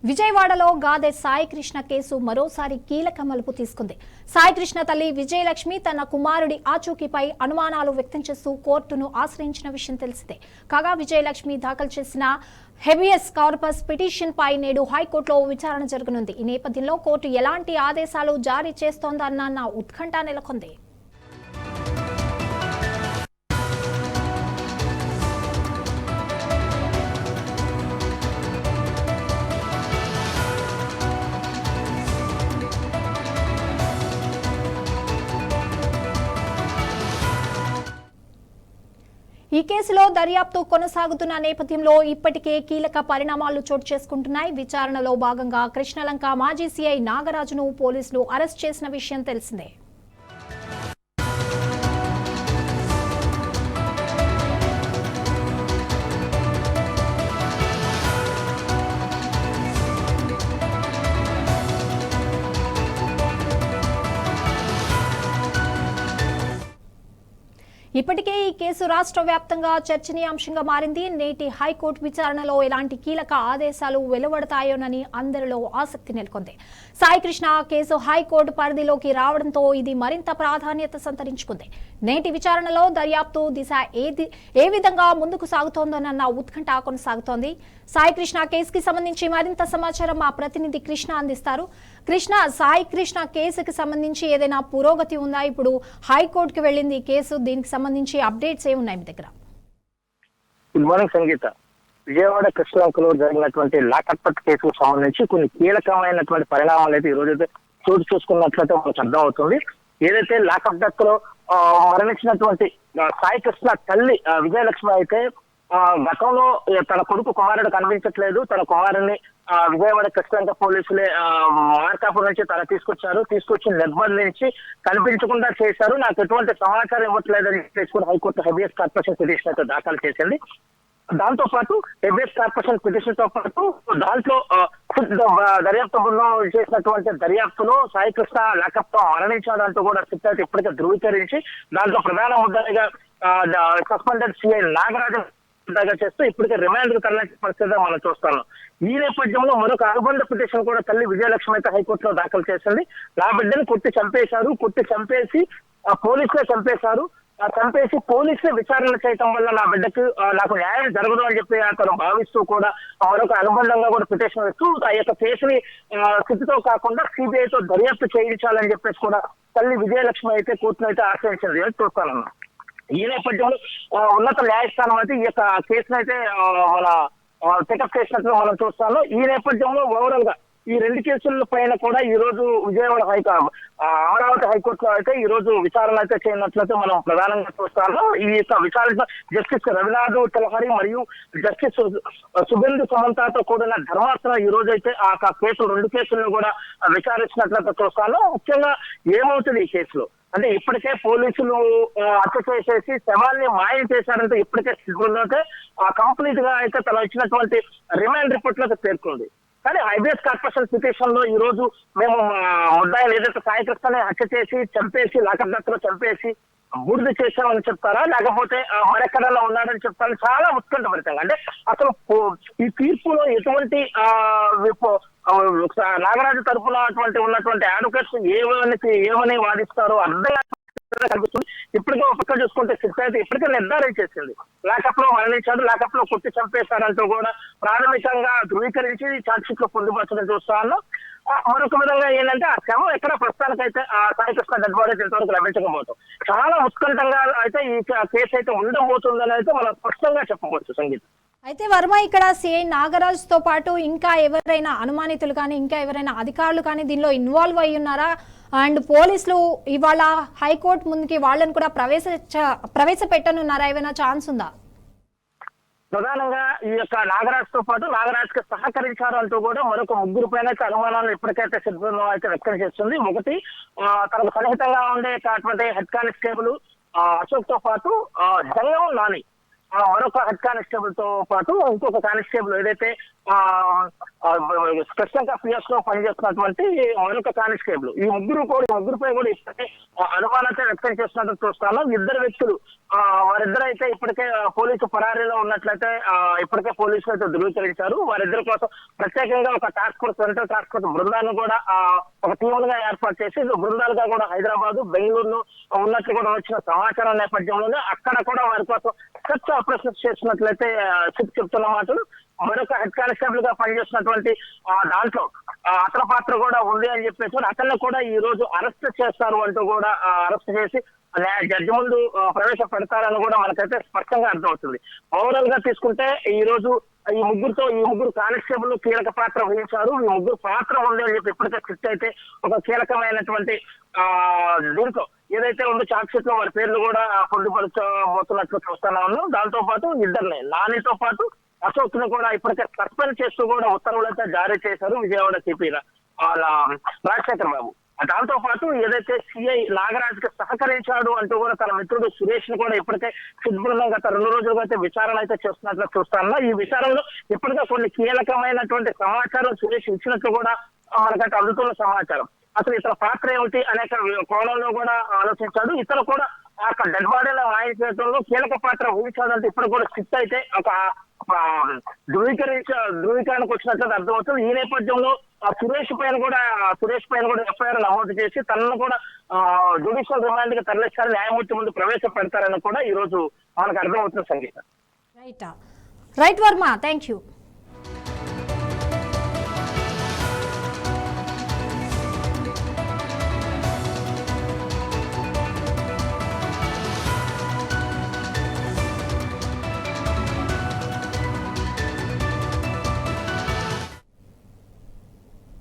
విజయవాడలో గాదె సాయి కృష్ణ కేసు మరోసారి కీలక మలుపు తీసుకుంది. సాయి కృష్ణ తల్లి విజయలక్ష్మి తన కుమారుడి ఆచూకీపై అనుమానాలు వ్యక్తం చేస్తూ కోర్టును ఆశ్రయించిన విషయం తెలిసిందే. కాగా విజయలక్ష్మి దాఖలు చేసిన హెబియస్ కార్పస్ పిటిషన్ పై నేడు హైకోర్టులో విచారణ జరగనుంది. ఈ నేపథ్యంలో కోర్టు ఎలాంటి ఆదేశాలు జారీ చేస్తోందన్న ఉత్కంఠ నెలకొంది. ఈ కేసులో దర్యాప్తు కొనసాగుతున్న నేపథ్యంలో ఇప్పటికే కీలక పరిణామాలు చోటు చేసుకుంటున్నాయి. విచారణలో భాగంగా కృష్ణలంక మాజీ సీఐ నాగరాజును పోలీసులు అరెస్ట్ చేసిన విషయం తెలిసిందే. ఇప్పటికే ఈ కేసు రాష్ట్ర వ్యాప్తంగా చర్చనీయాంశంగా మారింది. నేటి హైకోర్టు విచారణలో ఎలాంటి కీలక ఆదేశాలు వెలువడతాయోనని అందరిలో ఆసక్తి నెలకొంది. సాయి కృష్ణ కేసు హైకోర్టు పరిధిలోకి రావడంతో ఇది మరింత ప్రాధాన్యత సంతరించుకుంది. నేటి విచారణలో దర్యాప్తు దిశ ఏ విధంగా ముందుకు సాగుతోందోనన్న ఉత్కంఠ కొనసాగుతోంది. సాయి కృష్ణ కేసుకి సంబంధించి మరింత సమాచారం మా ప్రతినిధి కృష్ణ అందిస్తారు. కృష్ణ, సాయి కృష్ణ కేసుకి సంబంధించి ఏదైనా పురోగతి ఉందా? ఇప్పుడు హైకోర్టుకి వెళ్ళింది కేసు, దీనికి సంబంధించి అప్డేట్స్ ఏమున్నాయి మీ దగ్గర? గుడ్ మార్నింగ్ సంగీత. విజయవాడ కృష్ణలంకలో జరిగినటువంటి లాకప్ కేసుకు సంబంధించి కొన్ని కీలకమైనటువంటి పరిణామాలు అయితే ఈ రోజు అయితే చోటు చూసుకున్నట్లయితే మనకు అర్థం అవుతుంది. ఏదైతే లాకప్ డెత్ లో మరణించినటువంటి సాయి కృష్ణ తల్లి విజయలక్ష్మి అయితే గతంలో తన కొడుకు కుమారుడు కనిపించట్లేదు, తన కుమారుడిని విజయవాడ కృష్ణలంక పోలీసులే మార్కాపురం నుంచి తీసుకొచ్చి నిర్బంధించి కనిపించకుండా చేశారు, నాకు ఎటువంటి సమాచారం ఇవ్వట్లేదని చెప్పేసి కూడా హైకోర్టు హెబియస్ కార్పొరేషన్ పిటిషన్ అయితే దాఖలు చేసింది. దాంతో పాటు హెబియస్ కార్పొరేషన్ పిటిషన్ తో పాటు దాంట్లో దర్యాప్తు బృందం చేసినటువంటి దర్యాప్తులో సాయి కృష్ణ లాకప్ తో మరణించాడంటూ కూడా సిట్ అయితే ఇప్పటికే ధృవీకరించి దాంట్లో ప్రధాన ముద్దాయిగా సస్పెండెడ్ సిఐ నాగరాజు చేస్తూ ఇప్పటికే రిమాండ్ తరలించిన పరిస్థితి మనం చూస్తాను. ఈ నేపథ్యంలో మరొక అనుబంధ పిటిషన్ కూడా తల్లి విజయలక్ష్మి అయితే హైకోర్టులో దాఖలు చేసింది. నా బిడ్డని కొట్టి చంపేసి పోలీసులే చంపేసి పోలీసులే విచారణ చేయటం వల్ల నా బిడ్డకు నాకు న్యాయం జరగదు అని చెప్పి అతను భావిస్తూ కూడా మరొక అనుబంధంగా కూడా పిటిషన్ వేస్తూ ఆ యొక్క కేసుని స్థితితో కాకుండా సిబిఐతో దర్యాప్తు చేయించాలని చెప్పేసి కూడా తల్లి విజయలక్ష్మి అయితే కోర్టును అయితే ఆశ్రయించింది అని చూస్తానన్నా. ఈ నేపథ్యంలో ఉన్నత న్యాయస్థానం అయితే ఈ యొక్క కేసును అయితే మన పికప్ చేసినట్లు మనం చూస్తాను. ఈ నేపథ్యంలో ఓవరాల్ గా ఈ రెండు కేసుల పైన కూడా ఈ రోజు విజయవాడ అమరావతి హైకోర్టులో అయితే ఈ రోజు విచారణ అయితే చేయనట్లయితే మనం ప్రధానంగా చూస్తాము. ఈ యొక్క విచారణ జస్టిస్ రవినాథ్ తిలహరి మరియు జస్టిస్ సుగంధి సుమంతతో కూడిన ధర్మాసనం ఈ రోజు అయితే ఆ రెండు కేసులను కూడా విచారించినట్లయితే చూస్తాను. ముఖ్యంగా ఏమవుతుంది ఈ కేసులో అంటే ఇప్పటికే పోలీసులు హత్య చేసేసి శవాన్ని మాయం చేశారంటే ఇప్పటికే సిగ్గులోకే కంప్లీట్ గా అయితే తను ఇచ్చినటువంటి రిమాండ్ రిపోర్ట్ లో పేర్కొంది. కానీ హెబియస్ కార్పొరేషన్ పిటిషన్ లో ఈ రోజు మేము ముద్దాయిలు ఏదైతే సాయి కృష్ణని హత్య చేసి చంపేసి లాకప్ డెత్ లో చంపేసి బూడిద చేశామని చెప్తారా, లేకపోతే మరెక్కడన్నా ఉన్నాడని చెప్తారని చాలా ఉత్కంఠభరితంగా అంటే అసలు ఈ తీర్పులో ఎటువంటి నాగరాజు తరఫున ఉన్నటువంటి అడ్వకేట్స్ ఏమని వాదిస్తారో అర్థం కనిపిస్తుంది. ఇప్పటికే ఒక పక్క చూసుకుంటే సిట్ అయితే ఇప్పటికే నిర్ధారణ చేసింది లాకప్ లో మరణించాడు, లాకప్ లో కొట్టి చంపేశారంటూ కూడా ప్రాథమికంగా ధృవీకరించి ఛార్జ్ షీట్ లో పొందుపరచడం చూస్తాను. మరొక విధంగా ఏంటంటే ఆ శవం ఎక్కడ ప్రస్తుతానికైతే ఆ సాయి కృష్ణ డెడ్ బాడీ ఇంతవరకు లభించకపోవడం చాలా ఉత్కంఠంగా అయితే ఈ కేసు అయితే ఉండబోతుందని అయితే మనం స్పష్టంగా చెప్పవచ్చు సంగీత. అయితే వర్మ, ఇక్కడ సిఐ నాగరాజుతో పాటు ఇంకా ఎవరైనా అనుమానితులు కానీ ఇంకా ఎవరైనా అధికారులు కానీ దీనిలో ఇన్వాల్వ్ అయి ఉన్నారా? అండ్ పోలీసులు ఇవాళ హైకోర్టు ముందుకి వాళ్ళని కూడా ప్రవేశపెట్టనున్నారా? ఏమైనా ఛాన్స్ ఉందా? ప్రధానంగా ఈ యొక్క నాగరాజుతో పాటు నాగరాజుకి సహకరించారు అంటూ కూడా మరొక ముగ్గురు పైన అనుమానాలు ఇప్పటికైతే సిద్ధంగా అయితే వ్యక్తం చేస్తుంది. ఒకటి తనకు సన్నిహితంగా ఉండేటటువంటి హెడ్ కానిస్టేబుల్ అశోక్ తో పాటు జంగం నాని, మరొక హెడ్ కానిస్టేబుల్ తో పాటు ఇంకొక కానిస్టేబుల్ ఏదైతే కృష్ణంక పిఎస్ లో పనిచేస్తున్నటువంటి మరొక కానిస్టేబుల్. ఈ ముగ్గురుపై కూడా ఇప్పటికే అనుమానత వ్యక్తం చేస్తున్నట్టు చూస్తాను. ఇద్దరు వ్యక్తులు వారిద్దరైతే ఇప్పటికే పోలీసు పరారీలో ఉన్నట్లయితే ఇప్పటికే పోలీసులు అయితే ధృవీకరించారు. వారిద్దరి కోసం ప్రత్యేకంగా ఒక task force, central task force బృందాన్ని కూడా ఒక టీములుగా ఏర్పాటు చేసి బృందాలుగా కూడా హైదరాబాద్, బెంగళూరులో ఉన్నట్లు కూడా వచ్చిన సమాచారం నేపథ్యంలోనే అక్కడ కూడా వారి కోసం సెర్చ్ ఆపరేషన్స్ చేసినట్లయితే చెప్తున్న మాటలు. మరొక హెడ్ కానిస్టేబుల్ గా పనిచేస్తున్నటువంటి దాంట్లో అతని పాత్ర కూడా ఉంది అని చెప్పేసి అతన్ని కూడా ఈ రోజు అరెస్ట్ చేస్తారు అంటూ కూడా అరెస్ట్ చేసి జడ్జి ముందు ప్రవేశపెడతారని కూడా మనకైతే స్పష్టంగా అర్థమవుతుంది. ఓవరాల్ గా తీసుకుంటే ఈ రోజు ఈ ముగ్గురు కానిస్టేబుల్ కీలక పాత్ర వహించారు. ఈ ముగ్గురు పాత్ర ఉంది అని చెప్పి ఇప్పటికే చిట్ అయితే ఒక కీలకమైనటువంటి దీంట్లో ఏదైతే ఉందో చార్జ్ షీట్ లో వారి పేర్లు కూడా పొందుపరచబోతున్నట్లు చూస్తున్నా ఉన్నాం. దాంతో పాటు ఇద్దరిని నానితో పాటు అశోక్ ను కూడా ఇప్పటికే సస్పెండ్ చేస్తూ కూడా ఉత్తర్వులు అయితే జారీ చేశారు విజయవాడ సిపి రాజశేఖర్ బాబు. దాంతో పాటు ఏదైతే సిఐ నాగరాజ్ కి సహకరించాడు అంటూ కూడా తన మిత్రుడు సురేష్ ను కూడా ఇప్పటికే సిద్ధంగా గత 2 రోజులుగా అయితే విచారణ అయితే చేస్తున్నట్లు చూస్తాను. ఈ విచారణలో ఇప్పటికే కొన్ని కీలకమైనటువంటి సమాచారం సురేష్ ఇచ్చినట్లు కూడా మనకైతే అందుతున్న సమాచారం. అసలు ఇతర పాత్ర ఏమిటి అనేక కోణంలో కూడా ఆలోచించాడు. ఇతను కూడా అక్కడ డెడ్ బాడీలో ఆయన చేయడంలో కీలక పాత్ర వహించాడంటే ఇప్పుడు కూడా సిట్ అయితే ఒక ధృవీకరణకు వచ్చినట్టు అర్థమవుతుంది. ఈ నేపథ్యంలో సురేష్ పైన కూడా ఎఫ్ఐఆర్ నమోదు చేసి తనను కూడా జ్యుడిషియల్ రిమాండ్ కి తరలిస్తారు, న్యాయమూర్తి ముందు ప్రవేశపెడతారని కూడా ఈ రోజు మనకు అర్థమవుతుంది Sangeetha. Right Varma, thank you.